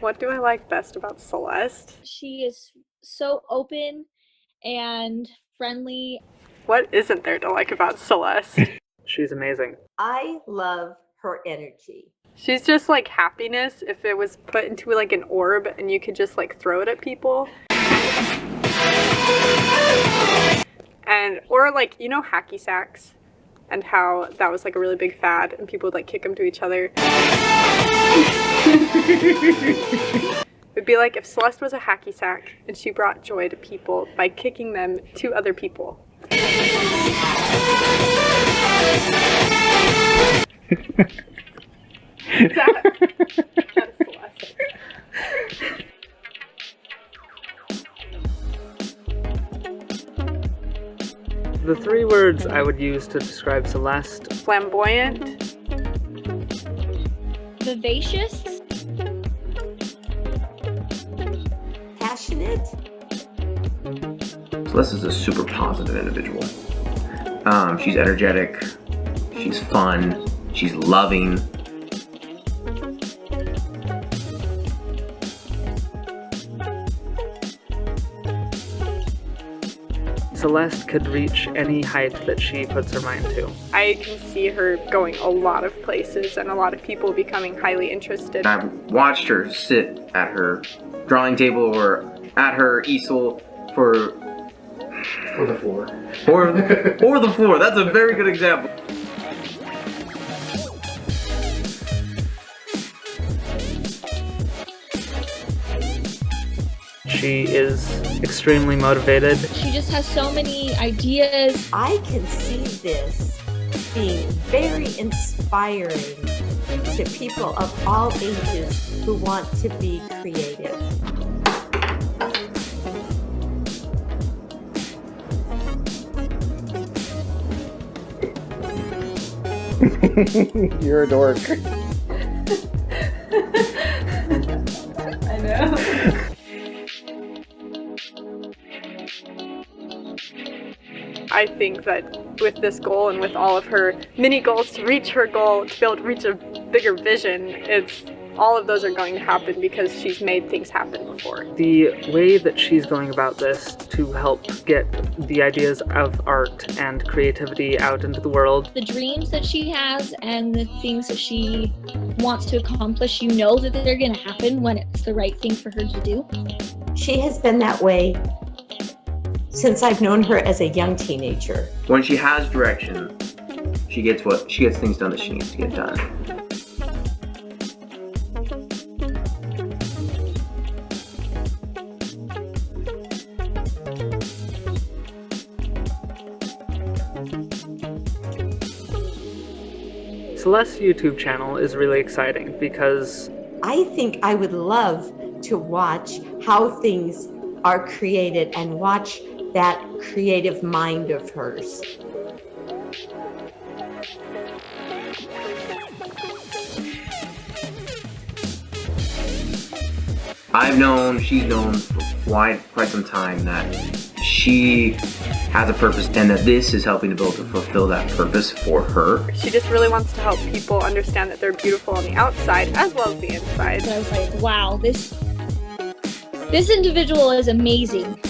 What do I like best about Celeste? She is so open and friendly. What isn't there to like about Celeste? She's amazing. I love her energy. She's just like happiness if it was put into like an orb and you could just like throw it at people. And, or like, you know, hacky sacks? And how that was like a really big fad and people would like kick them to each other. It'd be like if Celeste was a hacky sack and she brought joy to people by kicking them to other people. That's Celeste. The three words I would use to describe Celeste: Flamboyant, Vivacious. Passionate. Celeste is a super positive individual. She's energetic, she's fun, she's loving. Celeste could reach any height that she puts her mind to. I can see her going a lot of places and a lot of people becoming highly interested. I've watched her sit at her drawing table or at her easel Or the floor. or the floor. That's a very good example. She is extremely motivated. She just has so many ideas. I can see this being very inspiring to people of all ages who want to be creative. You're a dork. I know. I think that with this goal and with all of her mini goals to reach her goal, to be able to reach a bigger vision, all of those are going to happen because she's made things happen before. The way that she's going about this to help get the ideas of art and creativity out into the world. The dreams that she has and the things that she wants to accomplish, you know that they're going to happen when it's the right thing for her to do. She has been that way since I've known her as a young teenager. When she has direction, she gets things done that she needs to get done. Celeste's YouTube channel is really exciting because I think I would love to watch how things are created and watch that creative mind of hers. She's known for quite some time that she has a purpose and that this is helping to fulfill that purpose for her. She just really wants to help people understand that they're beautiful on the outside as well as the inside. And I was like, wow, this individual is amazing.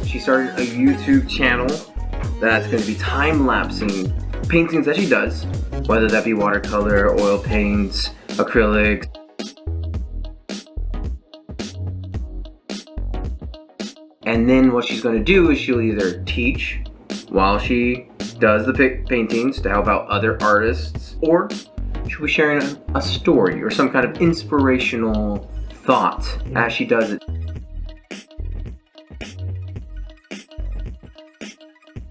She started a YouTube channel that's going to be time-lapsing paintings that she does, whether that be watercolor, oil paints, acrylics. And then what she's going to do is she'll either teach while she does the paintings to help out other artists, or she'll be sharing a story or some kind of inspirational thought as she does it.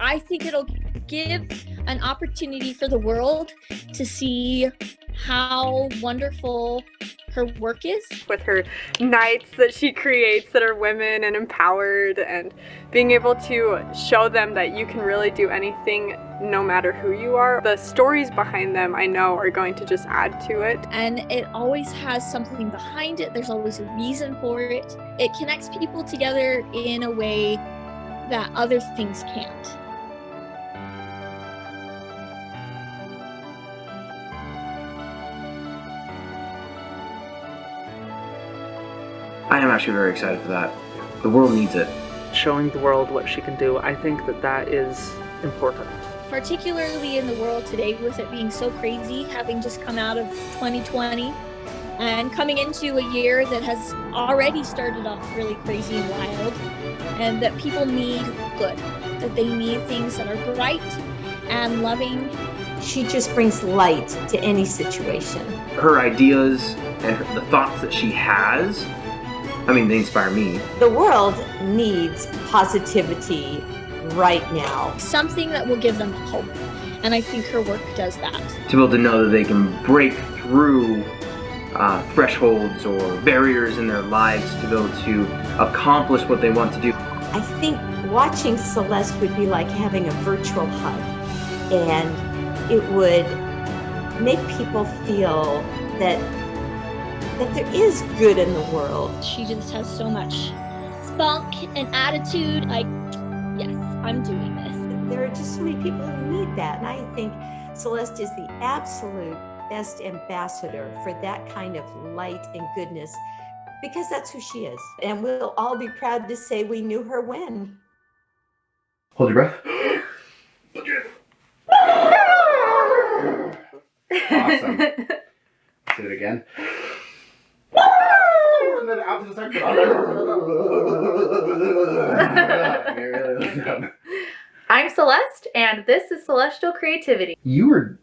I think it'll give an opportunity for the world to see how wonderful her work is. With her knights that she creates that are women and empowered, and being able to show them that you can really do anything no matter who you are. The stories behind them, I know, are going to just add to it. And it always has something behind it. There's always a reason for it. It connects people together in a way that other things can't. I am actually very excited for that. The world needs it. Showing the world what she can do, I think that is important. Particularly in the world today with it being so crazy, having just come out of 2020 and coming into a year that has already started off really crazy and wild, and that people need good, that they need things that are bright and loving. She just brings light to any situation. Her ideas and the thoughts that she has, I mean, they inspire me. The world needs positivity right now. Something that will give them hope. And I think her work does that. To be able to know that they can break through thresholds or barriers in their lives to be able to accomplish what they want to do. I think watching Celeste would be like having a virtual hug. And it would make people feel that there is good in the world. She just has so much spunk and attitude. Like, yes, I'm doing this. There are just so many people who need that. And I think Celeste is the absolute best ambassador for that kind of light and goodness, because that's who she is. And we'll all be proud to say we knew her when. Hold your breath. Awesome. Let's do it again. And then out to the second. I'm Celeste, and this is Celestial Creativity. You were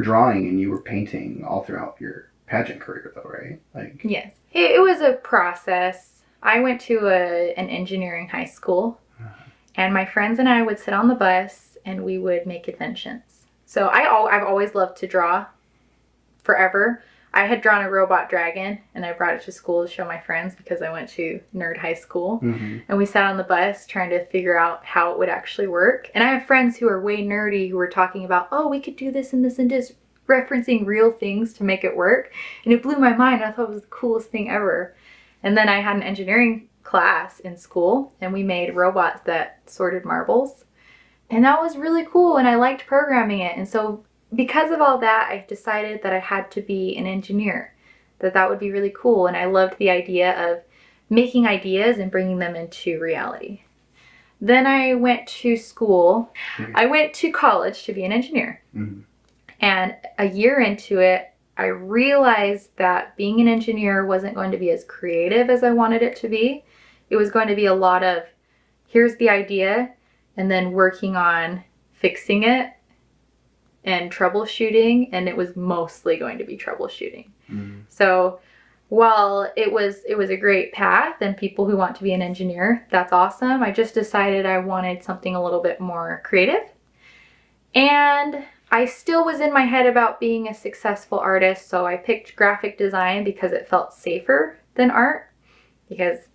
drawing and you were painting all throughout your pageant career, though, right? Like, Yes. It was a process. I went to an engineering high school, and my friends and I would sit on the bus, and we would make inventions. So I've always loved to draw, forever. I had drawn a robot dragon, and I brought it to school to show my friends because I went to nerd high school. mm-hmm. And we sat on the bus trying to figure out how it would actually work. And I have friends who are way nerdy who were talking about, oh, we could do this and this and this, referencing real things to make it work. And it blew my mind. I thought it was the coolest thing ever. And then I had an engineering class in school, and we made robots that sorted marbles. And that was really cool, and I liked programming it. And so because of all that, I decided that I had to be an engineer, that would be really cool. And I loved the idea of making ideas and bringing them into reality. Then I went to school. I went to college to be an engineer. Mm-hmm. And a year into it, I realized that being an engineer wasn't going to be as creative as I wanted it to be. It was going to be a lot of, here's the idea, and then working on fixing it and troubleshooting, and it was mostly going to be troubleshooting. Mm-hmm. So while it was a great path, and people who want to be an engineer, that's awesome, I just decided I wanted something a little bit more creative. And I still was in my head about being a successful artist, so I picked graphic design because it felt safer than art, because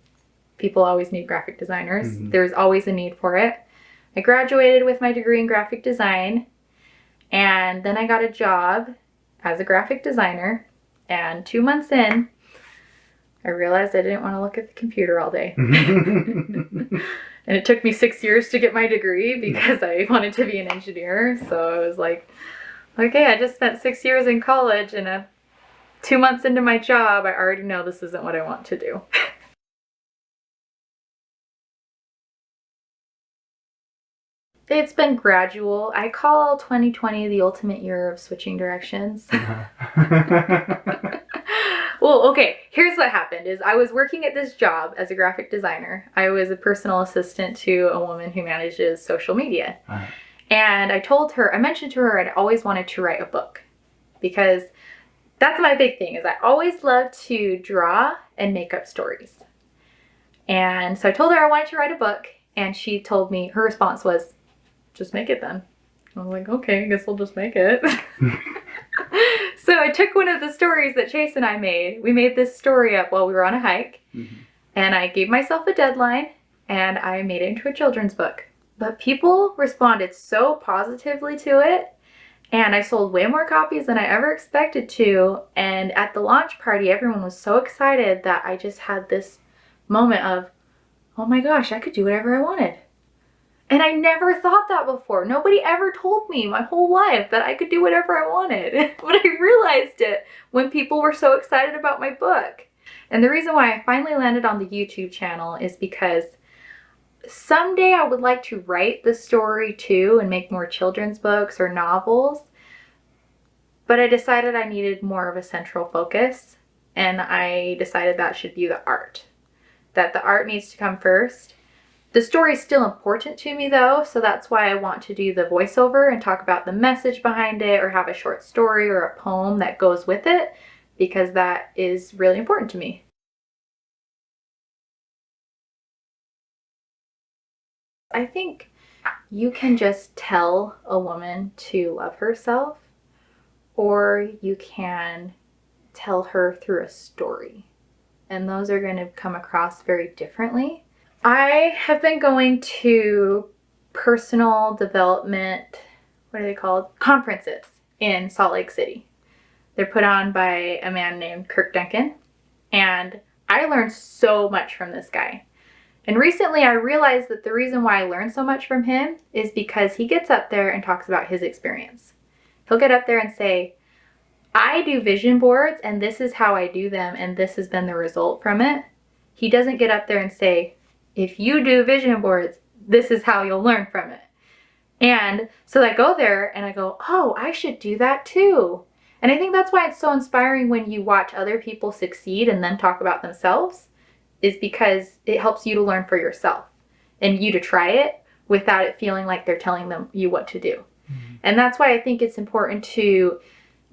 people always need graphic designers. Mm-hmm. There's always a need for it. I graduated with my degree in graphic design, and then I got a job as a graphic designer, and 2 months in, I realized I didn't want to look at the computer all day. And it took me 6 years to get my degree because I wanted to be an engineer. So I was like, okay, I just spent 6 years in college, and 2 months into my job, I already know this isn't what I want to do. It's been gradual. I call 2020 the ultimate year of switching directions. Well, okay, here's what happened is I was working at this job as a graphic designer. I was a personal assistant to a woman who manages social media. And I mentioned to her I'd always wanted to write a book, because that's my big thing, is I always loved to draw and make up stories. And so I told her I wanted to write a book, and she told me, her response was, just make it then. I was like, okay, I guess I'll just make it. So I took one of the stories that Chase and I made. We made this story up while we were on a hike. Mm-hmm. And I gave myself a deadline, and I made it into a children's book. But people responded so positively to it, and I sold way more copies than I ever expected to. And at the launch party, everyone was so excited that I just had this moment of, oh my gosh, I could do whatever I wanted. And I never thought that before. Nobody ever told me my whole life that I could do whatever I wanted. But I realized it when people were so excited about my book. And the reason why I finally landed on the YouTube channel is because someday I would like to write the story too and make more children's books or novels. But I decided I needed more of a central focus, and I decided that should be the art. That the art needs to come first. The story is still important to me though, so that's why I want to do the voiceover and talk about the message behind it, or have a short story or a poem that goes with it, because that is really important to me. I think you can just tell a woman to love herself, or you can tell her through a story. And those are going to come across very differently. I have been going to personal development, what are they called? Conferences in Salt Lake City. They're put on by a man named Kirk Duncan. And I learned so much from this guy. And recently I realized that the reason why I learned so much from him is because he gets up there and talks about his experience. He'll get up there and say, I do vision boards and this is how I do them and this has been the result from it. He doesn't get up there and say, if you do vision boards, this is how you'll learn from it. And so I go there and I go, oh, I should do that too. And I think that's why it's so inspiring when you watch other people succeed and then talk about themselves, is because it helps you to learn for yourself and you to try it without it feeling like they're telling you what to do. Mm-hmm. And that's why I think it's important to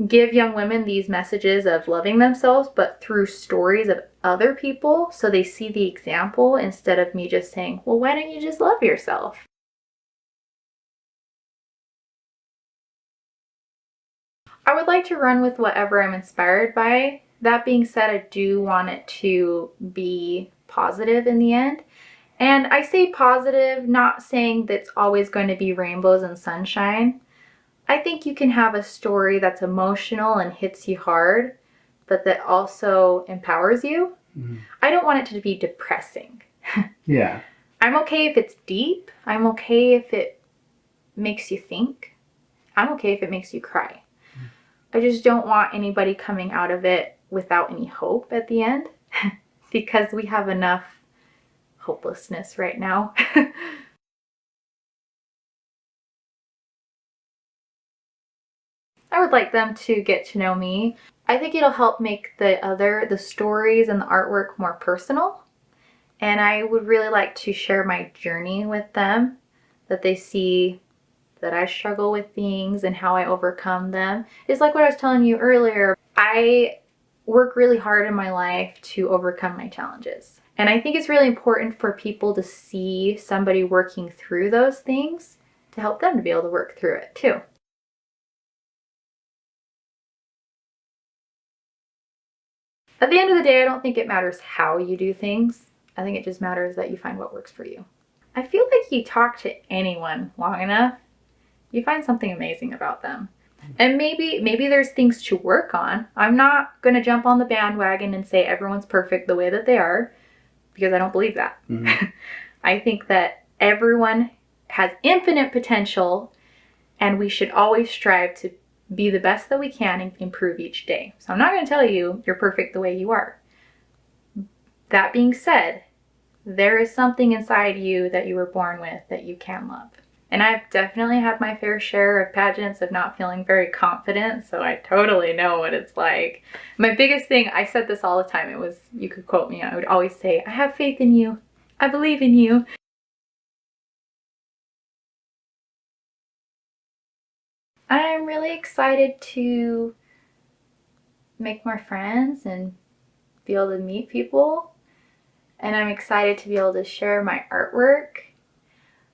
give young women these messages of loving themselves, but through stories of other people, so they see the example instead of me just saying, well, why don't you just love yourself? I would like to run with whatever I'm inspired by. That being said, I do want it to be positive in the end. And I say positive, not saying that it's always going to be rainbows and sunshine. I think you can have a story that's emotional and hits you hard, but that also empowers you. Mm-hmm. I don't want it to be depressing. Yeah. I'm okay if it's deep. I'm okay if it makes you think. I'm okay if it makes you cry. Mm-hmm. I just don't want anybody coming out of it without any hope at the end, because we have enough hopelessness right now. I would like them to get to know me. I think it'll help make the stories and the artwork more personal. And I would really like to share my journey with them, that they see that I struggle with things and how I overcome them. It's like what I was telling you earlier. I work really hard in my life to overcome my challenges. And I think it's really important for people to see somebody working through those things to help them to be able to work through it too. At the end of the day, I don't think it matters how you do things. I think it just matters that you find what works for you. I feel like you talk to anyone long enough, you find something amazing about them. And maybe there's things to work on. I'm not going to jump on the bandwagon and say everyone's perfect the way that they are, because I don't believe that. Mm-hmm. I think that everyone has infinite potential and we should always strive to be the best that we can and improve each day. So I'm not going to tell you you're perfect the way you are. That being said, there is something inside you that you were born with that you can love. And I've definitely had my fair share of pageants of not feeling very confident, so I totally know what it's like. My biggest thing, I said this all the time, it was, you could quote me, I would always say, I have faith in you. I believe in you. I'm really excited to make more friends and be able to meet people. And I'm excited to be able to share my artwork.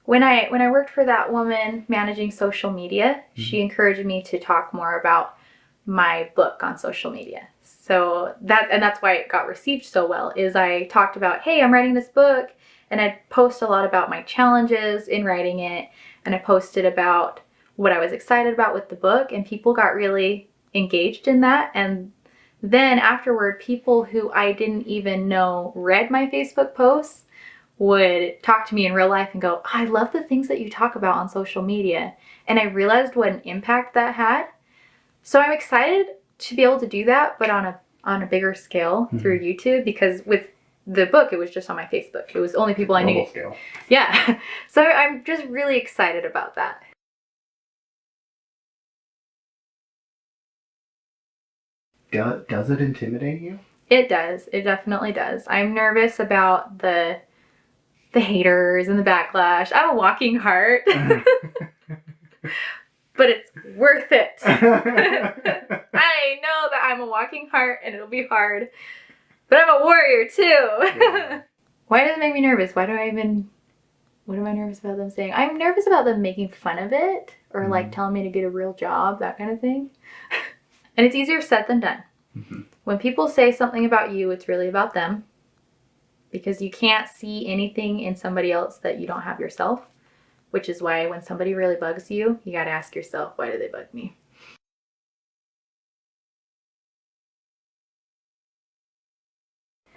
When I worked for that woman managing social media, she encouraged me to talk more about my book on social media. So that's why it got received so well, is I talked about, hey, I'm writing this book, and I post a lot about my challenges in writing it, and I posted about what I was excited about with the book, and people got really engaged in that. And then afterward, people who I didn't even know read my Facebook posts would talk to me in real life and go, I love the things that you talk about on social media. And I realized what an impact that had. So I'm excited to be able to do that, but on a on a bigger scale through YouTube, because with the book, it was just on my Facebook. It was only people I knew. Global scale. Yeah. So I'm just really excited about that. Does it intimidate you? It does. It definitely does. I'm nervous about the haters and the backlash. I'm a walking heart. But it's worth it. I know that I'm a walking heart and it'll be hard. But I'm a warrior too. Yeah. Why does it make me nervous? What am I nervous about them saying? I'm nervous about them making fun of it, or like telling me to get a real job, that kind of thing. And it's easier said than done. When people say something about you, it's really about them, because you can't see anything in somebody else that you don't have yourself, which is why when somebody really bugs you, you got to ask yourself, why do they bug me?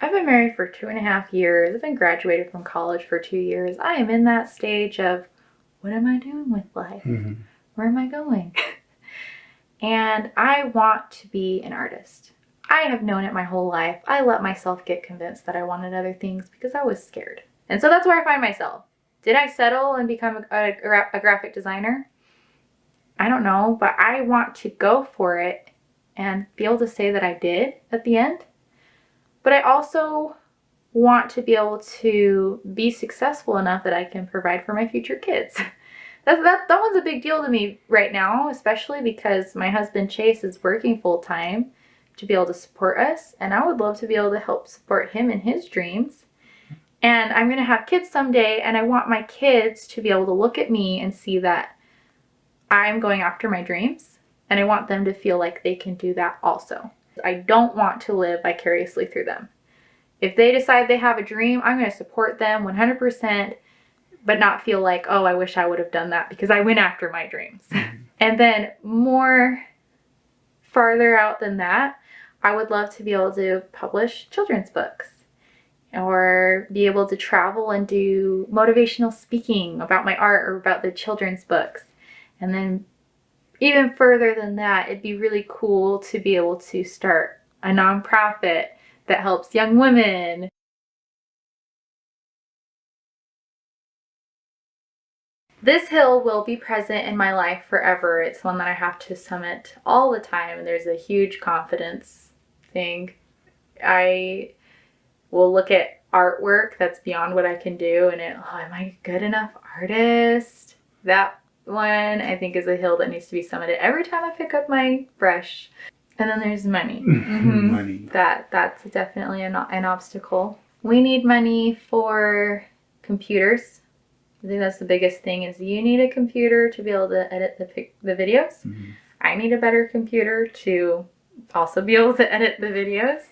I've been married for 2.5 years. I've been graduated from college for 2 years. I am in that stage of, what am I doing with life? Where am I going? And I want to be an artist. I have known it my whole life. I let myself get convinced that I wanted other things because I was scared. And so that's where I find myself. Did I settle and become a graphic designer? I don't know, but I want to go for it and be able to say that I did at the end. But I also want to be able to be successful enough that I can provide for my future kids. That one's a big deal to me right now, especially because my husband Chase is working full-time to be able to support us, and I would love to be able to help support him in his dreams. And I'm going to have kids someday, and I want my kids to be able to look at me and see that I'm going after my dreams, and I want them to feel like they can do that also. I don't want to live vicariously through them. If they decide they have a dream, I'm going to support them 100%, but not feel like, oh, I wish I would have done that because I went after my dreams. And then more farther out than that, I would love to be able to publish children's books or be able to travel and do motivational speaking about my art or about the children's books. And then even further than that, it'd be really cool to be able to start a nonprofit that helps young women. This hill will be present in my life forever. It's one that I have to summit all the time, and there's a huge confidence thing. I will look at artwork that's beyond what I can do, and am I a good enough artist? That one I think is a hill that needs to be summited every time I pick up my brush. And then there's money. Money. That's definitely an obstacle. We need money for computers. I think that's the biggest thing, is you need a computer to be able to edit the videos. I need a better computer to also be able to edit the videos.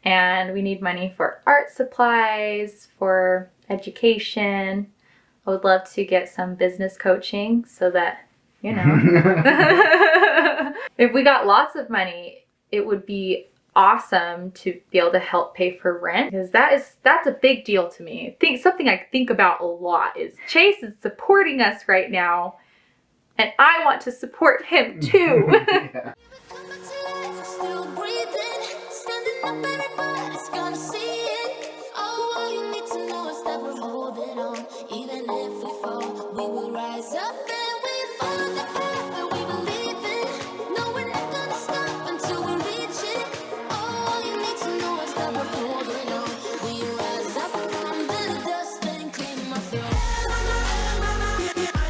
And we need money for art supplies, for education. I would love to get some business coaching so that, you know, if we got lots of money, it would be awesome to be able to help pay for rent, because that's a big deal to me. Something I think about a lot is Chase is supporting us right now, and I want to support him too. Yeah.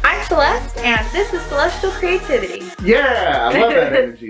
I'm Celeste, and this is Celestial Creativity. Yeah, I love that energy.